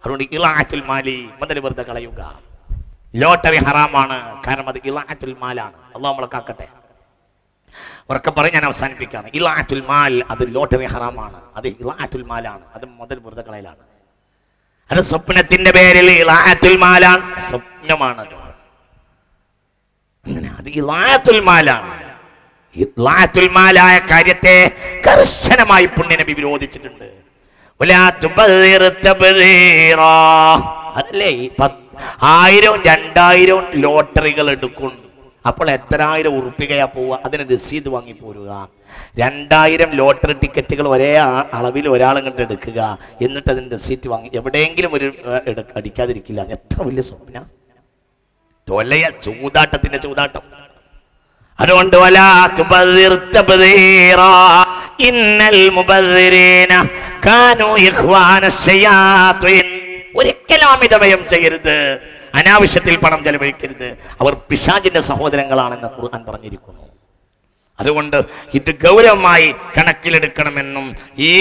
അതുകൊണ്ട് ഇളാഅത്തുൽ മാലി മുതൽ വെറുതെ കളയുക. ലോട്ടറി ഹറാമാണ്, കാരണം അത് ഇളാഅത്തുൽ മാലാണ്. അല്ലാഹു നമ്മളെ കാക്കട്ടെ. ഉറക്കെ പറഞ്ഞ് ഞാൻ അവസാനിപ്പിക്കുകയാണ്. ഇളാഅത്തുൽ മാൽ അത് ലോട്ടറി ഹറാമാണ്, അത് ഇളാഅത്തുൽ മാലാണ്, അത് മുതൽ വെറുതെ കളയലാണ്. അത് സ്വപ്നത്തിന്റെ പേരിൽ ഇളാഅത്തുൽ മാലാണ്, സ്വപ്നമാണത്. അങ്ങനെ അത് ഇളാഅത്തുൽ മാലാണ്. ഇളാഅത്തുൽ മാലായ കാര്യത്തെ കർശനമായി പുണ്യനബി വിരോധിച്ചിട്ടുണ്ട്. അതല്ലേ 1000 2000 ലോട്ടറികൾ എടുക്കും. അപ്പോൾ എത്രായിരം ഉറുപ്പികയാ പോവുക? അതിന് രസീത് വാങ്ങി പോരുക. 2000 ലോട്ടറി ടിക്കറ്റുകൾ ഒരേ അളവിൽ ഒരാളും കണ്ട് എടുക്കുക, എന്നിട്ട് അതിന് രസീറ്റ് വാങ്ങി എവിടെയെങ്കിലും ഒരു അടിക്കാതിരിക്കില്ല. എത്ര വലിയ സ്വപ്ന! തൊലയ ചൂതാട്ടത്തിന്റെ ചൂതാട്ടം. അതുകൊണ്ട് ഒരിക്കലും അമിതവ്യയം ചെയ്യരുത്, അനാവശ്യത്തിൽ പണം ചെലവഴിക്കരുത്. അവർ പിശാചിന്റെ സഹോദരങ്ങളാണെന്ന് ഖുർആൻ പറഞ്ഞിരിക്കുന്നു. അതുകൊണ്ട് ഇത് ഗൗരവമായി കണക്കിലെടുക്കണമെന്നും ഈ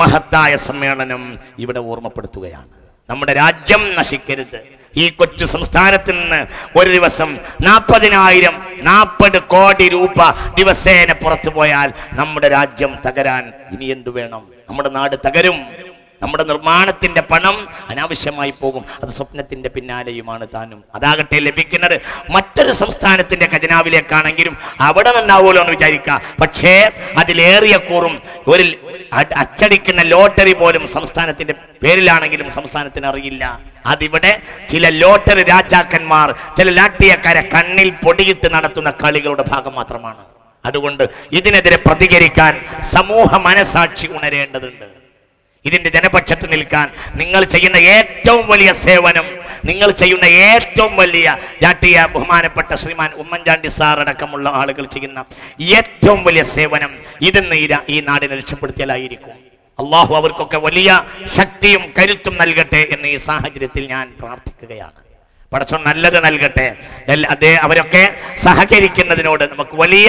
മഹത്തായ സമ്മേളനം ഇവിടെ ഓർമ്മപ്പെടുത്തുകയാണ്. നമ്മുടെ രാജ്യം നശിക്കരുത്. ഈ കൊച്ചു സംസ്ഥാനത്ത് നിന്ന് ഒരു ദിവസം 40 കോടി രൂപ ദിവസേന പുറത്തു പോയാൽ നമ്മുടെ രാജ്യം തകരാൻ ഇനി എന്തു വേണം? നമ്മുടെ നാട് തകരും. നമ്മുടെ നിർമ്മാണത്തിന്റെ പണം അനാവശ്യമായി പോകും. അത് സ്വപ്നത്തിന്റെ പിന്നാലെയുമാണ് താനും. അതാകട്ടെ ലഭിക്കുന്നത് മറ്റൊരു സംസ്ഥാനത്തിന്റെ ഖജനാവിലേക്കാണെങ്കിലും അവിടെ നിന്നാവുമല്ലോ എന്ന് വിചാരിക്കുക. പക്ഷേ അതിലേറിയ കൂറും ഒരു അച്ചടിക്കുന്ന ലോട്ടറി പോലും സംസ്ഥാനത്തിന്റെ പേരിലാണെങ്കിലും സംസ്ഥാനത്തിന് അറിയില്ല. അതിവിടെ ചില ലോട്ടറി രാജാക്കന്മാർ, ചില ലാട്ടിയക്കാരെ കണ്ണിൽ പൊടിയിട്ട് നടത്തുന്ന കളികളുടെ ഭാഗം മാത്രമാണ്. അതുകൊണ്ട് ഇതിനെതിരെ പ്രതികരിക്കാൻ സമൂഹ മനസാക്ഷി ഉണരേണ്ടതുണ്ട്. ഇതിന്റെ ജനപക്ഷത്ത് നിൽക്കാൻ നിങ്ങൾ ചെയ്യുന്ന ഏറ്റവും വലിയ സേവനം, നിങ്ങൾ ചെയ്യുന്ന ഏറ്റവും വലിയ രാഷ്ട്രീയ ബഹുമാനപ്പെട്ട ശ്രീമാൻ ഉമ്മൻചാണ്ടി സാർ അടക്കമുള്ള ആളുകൾ ചെയ്യുന്ന ഏറ്റവും വലിയ സേവനം ഇതിന്ന് ഈ നാടിനെ രക്ഷപ്പെടുത്തിയാലായിരിക്കും. അള്ളാഹു അവർക്കൊക്കെ വലിയ ശക്തിയും കരുത്തും നൽകട്ടെ എന്ന് ഈ സാഹചര്യത്തിൽ ഞാൻ പ്രാർത്ഥിക്കുകയാണ്. പടച്ചോൻ നല്ലത് നൽകട്ടെ. അവരൊക്കെ സഹകരിക്കുന്നതിനോട് നമുക്ക് വലിയ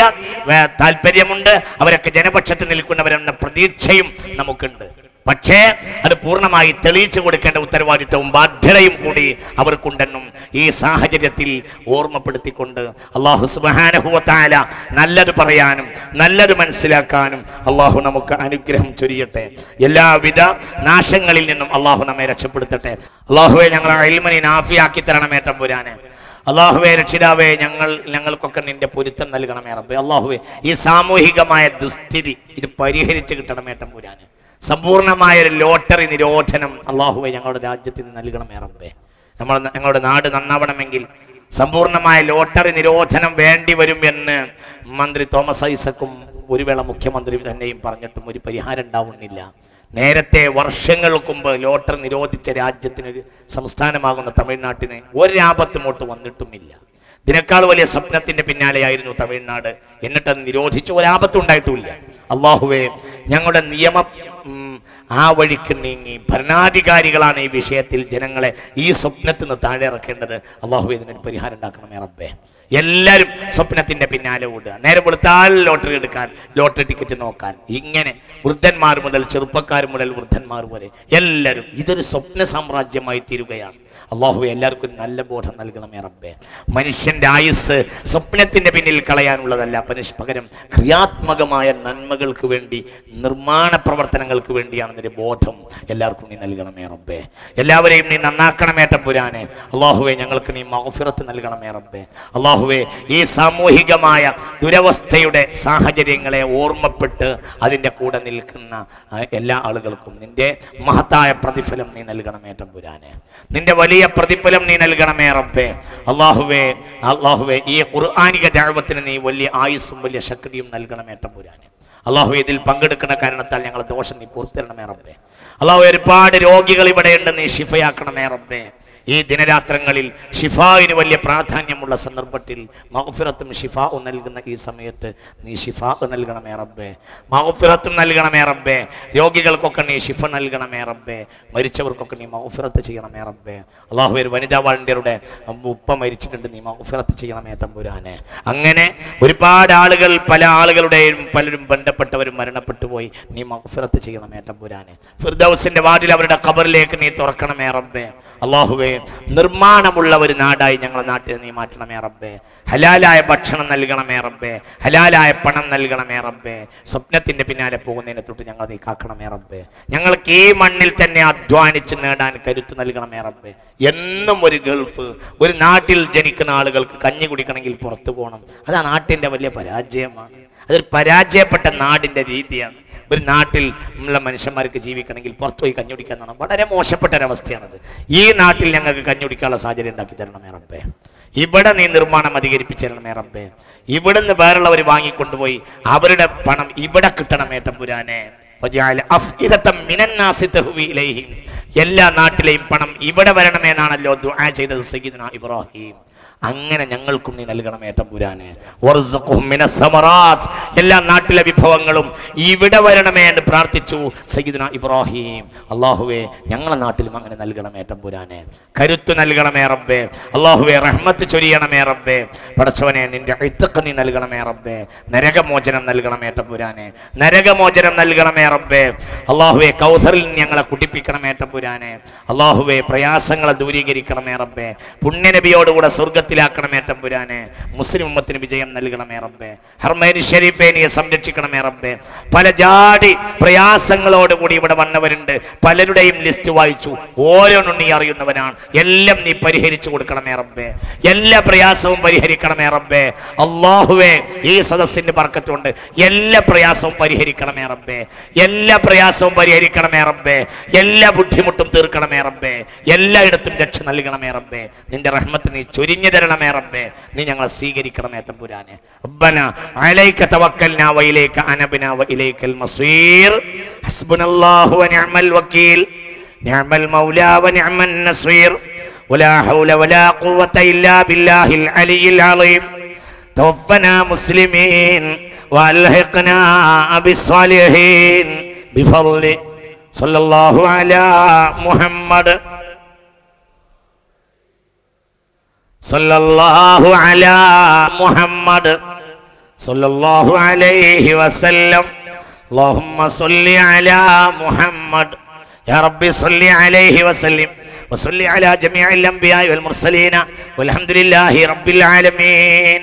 താല്പര്യമുണ്ട്. അവരൊക്കെ ജനപക്ഷത്ത് നിൽക്കുന്നവരെന്ന പ്രതീക്ഷയും നമുക്കുണ്ട്. പക്ഷേ അത് പൂർണ്ണമായി തെളിയിച്ചു കൊടുക്കേണ്ട ഉത്തരവാദിത്വവും ബാധ്യതയും കൂടി അവർക്കുണ്ടെന്നും ഈ സാഹചര്യത്തിൽ ഓർമ്മപ്പെടുത്തിക്കൊണ്ട് അല്ലാഹു സുബ്ഹാനഹു വ തആല നല്ലത് പറയാനും നല്ലത് മനസ്സിലാക്കാനും അല്ലാഹു നമുക്ക് അനുഗ്രഹം ചൊരിയട്ടെ. എല്ലാവിധ നാശങ്ങളിൽ നിന്നും അല്ലാഹു നമ്മെ രക്ഷപ്പെടുത്തട്ടെ. അല്ലാഹുവേ, ഞങ്ങളെ ഇൽമിനെ നാഫിയാക്കി തരണമേ തമ്പുരാനെ. അല്ലാഹുവേ, രക്ഷിതാവേ, ഞങ്ങൾക്കൊക്കെ നിന്റെ പൊരുത്തം നൽകണമേ റബ്ബേ. അല്ലാഹുവേ, ഈ സാമൂഹികമായ ദുസ്ഥിതി ഇത് പരിഹരിച്ച് കിട്ടണമേ തമ്പുരാനെ. സമ്പൂർണമായ ഒരു ലോട്ടറി നിരോധനം അല്ലാഹുവേ ഞങ്ങളുടെ രാജ്യത്തിന് നൽകണമേ റബ്ബേ. ഞങ്ങളുടെ നാട് നന്നാവണമെങ്കിൽ സമ്പൂർണമായ ലോട്ടറി നിരോധനം വേണ്ടി വരും എന്ന് മന്ത്രി തോമസ് ഐസക്കും ഒരു വേള മുഖ്യമന്ത്രി തന്നെയും പറഞ്ഞിട്ടും ഒരു പരിഹാരം ഉണ്ടാവുന്നില്ല. നേരത്തെ വർഷങ്ങൾക്ക് മുമ്പ് ലോട്ടറി നിരോധിച്ച രാജ്യത്തിനൊരു സംസ്ഥാനമാകുന്ന തമിഴ്നാട്ടിന് ഒരാപത്തും ഇങ്ങോട്ട് വന്നിട്ടുമില്ല. ഇതിനേക്കാൾ വലിയ സ്വപ്നത്തിന്റെ പിന്നാലെയായിരുന്നു തമിഴ്നാട്. എന്നിട്ടത് നിരോധിച്ച് ഒരാപത്തും ഉണ്ടായിട്ടുമില്ല. അല്ലാഹുവേ, ഞങ്ങളുടെ നിയമം ആ വഴിക്ക് നീങ്ങി ഭരണാധികാരികളാണ് ഈ വിഷയത്തിൽ ജനങ്ങളെ ഈ സ്വപ്നത്തിൽ നിന്ന് താഴെ ഇറക്കേണ്ടത്. അല്ലാഹുവേ, ഇതിനൊരു പരിഹാരം ഉണ്ടാക്കണമേ റബ്ബേ. എല്ലാവരും സ്വപ്നത്തിന്റെ പിന്നാലെ ഓടുക. നേരം വെളുത്താൽ ലോട്ടറി എടുക്കാൻ, ലോട്ടറി ടിക്കറ്റ് നോക്കാൻ, ഇങ്ങനെ വൃദ്ധന്മാർ മുതൽ ചെറുപ്പക്കാർ മുതൽ വൃദ്ധന്മാർ വരെ എല്ലാവരും ഇതൊരു സ്വപ്ന സാമ്രാജ്യമായി തീരുകയാണ്. അല്ലാഹുവേ, എല്ലാവർക്കും നല്ല ബോധം നൽകണമേ റബ്ബേ. മനുഷ്യന്റെ ആയുസ് സ്വപ്നത്തിന്റെ പിന്നിൽ കളയാനുള്ളതല്ല, പകരം ക്രിയാത്മകമായ നന്മകൾക്ക് വേണ്ടി, നിർമ്മാണ പ്രവർത്തനങ്ങൾക്ക് വേണ്ടിയാണെന്നൊരു ബോധം എല്ലാവർക്കും നീ നൽകണമേ റബ്ബേ. എല്ലാവരെയും നീ നന്നാക്കണമേ തമ്പുരാനെ. അല്ലാഹുവേ, ഞങ്ങൾക്ക് നീ മഗ്ഫിറത്ത് നൽകണമേ റബ്ബേ. അല്ലാഹുവേ, ഈ സാമൂഹികമായ ദുരവസ്ഥയുടെ സാഹചര്യങ്ങളെ ഓർമ്മപ്പെട്ട് അതിൻ്റെ കൂടെ നിൽക്കുന്ന എല്ലാ ആളുകൾക്കും നിന്റെ മഹത്തായ പ്രതിഫലം നീ നൽകണമേ തമ്പുരാനെ. നിന്റെ വലിയ പ്രതിഫലം നീ നൽകണമേ റബ്ബേ. അല്ലാഹുവേ, ഈ ഖുർആനിക ദഅവത്തിന് നീ വലിയ ആയുസ്സും വലിയ ശക്തിയും നൽകണമേ തമ്പുരാനെ. അല്ലാഹുവേ, ഇതിൽ പങ്കെടുക്കുന്ന കാരണത്താൽ ഞങ്ങളുടെ ദോഷം നീ പൂർത്തിരണമേ റബ്ബേ. അല്ലാഹുവേ, ഒരുപാട് രോഗികൾ ഇവിടെയുണ്ട്, നീ ശിഫയാക്കണമേ റബ്ബേ. ഈ ദിനരാത്രങ്ങളിൽ ഷിഫാവിന് വലിയ പ്രാധാന്യമുള്ള സന്ദർഭത്തിൽ മഗ്ഫിറത്തും ഷിഫാഉം നൽകുന്ന ഈ സമയത്ത് നീ ഷിഫാ നൽകണമേ റബ്ബേ, മഗ്ഫിറത്തും നൽകണമേ റബ്ബേ. രോഗികൾക്കൊക്കെ നീ ഷിഫ നൽകണമേ റബ്ബേ, മരിച്ചവർക്കൊക്കെ നീ മഗ്ഫിറത്ത് ചെയ്യണമേ റബ്ബേ. അല്ലാഹുവേ, വനിതാ വാളണ്ടിയറുടെ ഉപ്പ മരിച്ചിട്ടുണ്ട്, നീ മഗ്ഫിറത്ത് ചെയ്യണമേ തമ്പുരാനെ. അങ്ങനെ ഒരുപാട് ആളുകൾ, പല ആളുകളുടെയും പലരും ബന്ധപ്പെട്ടവരും മരണപ്പെട്ടു പോയി, നീ മഗ്ഫിറത്ത് ചെയ്യണമേ തമ്പുരാനെ. ഫിർദൗസിന്റെ വാതിൽ അവരുടെ ഖബറിലേക്ക് നീ തുറക്കണമേ റബ്ബേ. അല്ലാഹുവേ, നിർമ്മാണമുള്ള ഒരു നാടായി ഞങ്ങളുടെ നാട്ടിൽ നീ മാറ്റണമേ റബ്ബേ. ഹലാലായ ഭക്ഷണം നൽകണമേ റബ്ബേ, ഹലാലായ പണം നൽകണമേ റബ്ബേ. സ്വപ്നത്തിന്റെ പിന്നാലെ പോകുന്നതിനെ തൊട്ട് ഞങ്ങൾ നീ കാക്കണമേ റബ്ബേ. ഞങ്ങൾക്ക് ഈ മണ്ണിൽ തന്നെ അധ്വാനിച്ച് നേടാൻ കരുത്ത് നൽകണമേ റബ്ബേ. എന്നും ഒരു ഗൾഫ്, ഒരു നാട്ടിൽ ജനിക്കുന്ന ആളുകൾക്ക് കഞ്ഞി കുടിക്കണമെങ്കിൽ പുറത്തു പോകണം. അത് ആ നാട്ടിന്റെ വലിയ പരാജയമാണ്. അതൊരു പരാജയപ്പെട്ട നാടിന്റെ രീതിയാണ്. ഒരു നാട്ടിൽ ഉള്ള മനുഷ്യന്മാർക്ക് ജീവിക്കണമെങ്കിൽ പുറത്തു പോയി കഞ്ഞുടിക്കാൻ എന്നാണ് വളരെ മോശപ്പെട്ട ഒരവസ്ഥയാണത്. ഈ നാട്ടിൽ ഞങ്ങൾക്ക് കഞ്ഞുടിക്കാനുള്ള സാഹചര്യം ഉണ്ടാക്കി തരണമേ റബ്ബേ. ഇവിടെ നീ നിർമ്മാണം അധികരിപ്പിച്ചു തരണമേ റബ്ബേ. ഇവിടുന്ന് വേറുള്ളവർ വാങ്ങിക്കൊണ്ടുപോയി അവരുടെ പണം ഇവിടെ കിട്ടണമേ തമ്പുരാനെ. എല്ലാ നാട്ടിലെയും പണം ഇവിടെ വരണമെന്നാണല്ലോ ദുആ ചെയ്തത് സയ്യിദുനാ ഇബ്രാഹിം. അങ്ങനെ ഞങ്ങൾക്കും നീ നൽകണമേ തമ്പുരാനെ. എല്ലാ നാട്ടിലെ വിഭവങ്ങളും ഇവിടെ വരണമേ എന്ന് പ്രാർത്ഥിച്ചു സയ്യിദുനാ ഇബ്രാഹിം. അല്ലാഹുവേ, ഞങ്ങളുടെ നാട്ടിലും അങ്ങനെ നൽകണമേ തമ്പുരാനെ. കരുത്ത് നൽകണമേ റബ്ബേ. അല്ലാഹുവേ, റഹ്മത്ത് ചൊരിയണമേ റബ്ബേ. പടച്ചവനെ, നിന്റെ ഇത്ഖ് നീ നൽകണമേ റബ്ബേ. നരകമോചനം നൽകണമേ തമ്പുരാനെ. നരകമോചനം നൽകണമേ റബ്ബേ. അല്ലാഹുവേ, കൗസറിൽ ഞങ്ങളെ കുടിപ്പിക്കണമേ തമ്പുരാനെ. അല്ലാഹുവേ, പ്രയാസങ്ങളെ ദൂരീകരിക്കണമേ റബ്ബേ. പുണ്യനബിയോടുകൂടെ സ്വർഗത്തിലാക്കണമേ തമ്പുരാനെ. മുസ്ലിം ഉമ്മത്തിന് വിജയം നൽകണമേ റബ്ബേ. ഹർമൈൻ ഷരീഫെ നീ സംരക്ഷിക്കണമേ റബ്ബേ. പല ജാതി പ്രയാസങ്ങളോടുകൂടി ഇവിടെ വന്നവരുണ്ട്. പലരുടെയും ലിസ്റ്റ് വായിച്ചു. ഓരോന്നും നീ അറിയുന്നവനാണ്. എല്ലാം നീ പരിഹരിച്ചു കൊടുക്കണമേ റബ്ബേ. എല്ലാ പ്രയാസവും പരിഹരിക്കണമേ റബ്ബേ. അല്ലാഹുവേ, ഈ സദസ്സിന്റെ ബർക്കത്തുണ്ട്. എല്ലാ പ്രയാസവും പരിഹരിക്കണമേ റബ്ബേ. എല്ലാ പ്രയാസവും പരിഹരിക്കണമേ റബ്ബേ. എല്ലാ ബുദ്ധിമുട്ടും തീർക്കണമേ റബ്ബേ. എല്ലായിടത്തും രക്ഷ നൽകണമേ റബ്ബേ. നിന്റെ റഹ്മത്ത് നീ ചൊരിഞ്ഞു തരണമേ റബ്ബേ. നീ ഞങ്ങളെ സ്വീകരിക്കണമേ തമ്പുരാനെ. റബ്ബന അലൈക തവക്കൽനാ വഇലൈക അനബ്നാ വഇലൈകൽ മസീർ. ഹസ്ബുനല്ലാഹു വനിഅമൽ വകീൽ. നിഅമൽ മൗലാ വനിഅമൻ നസീർ. വലാ ഹൗല വലാ ഖുവത ഇല്ലാ ബില്ലാഹിൽ അലിയിൽ അളീം. തവഫനാ മുസ്ലിമീൻ വഅൽഹിഖ്നാ ബിസ്സാലിഹീൻ ബിഫളി സല്ലല്ലാഹു അലാ മുഹമ്മദ് സല്ലല്ലാഹു അലാ മുഹമ്മദ് സല്ലല്ലാഹു അലൈഹി വസല്ലം. അല്ലാഹുമ്മ സ്വല്ലി അലാ മുഹമ്മദ് യാ റബ്ബി സ്വല്ലി അലൈഹി വസല്ലം വസല്ലി അലാ ജമീഇൽ അംബിയാ വൽ മുർസലീന വൽഹംദുലില്ലാഹി റബ്ബിൽ ആലമീൻ.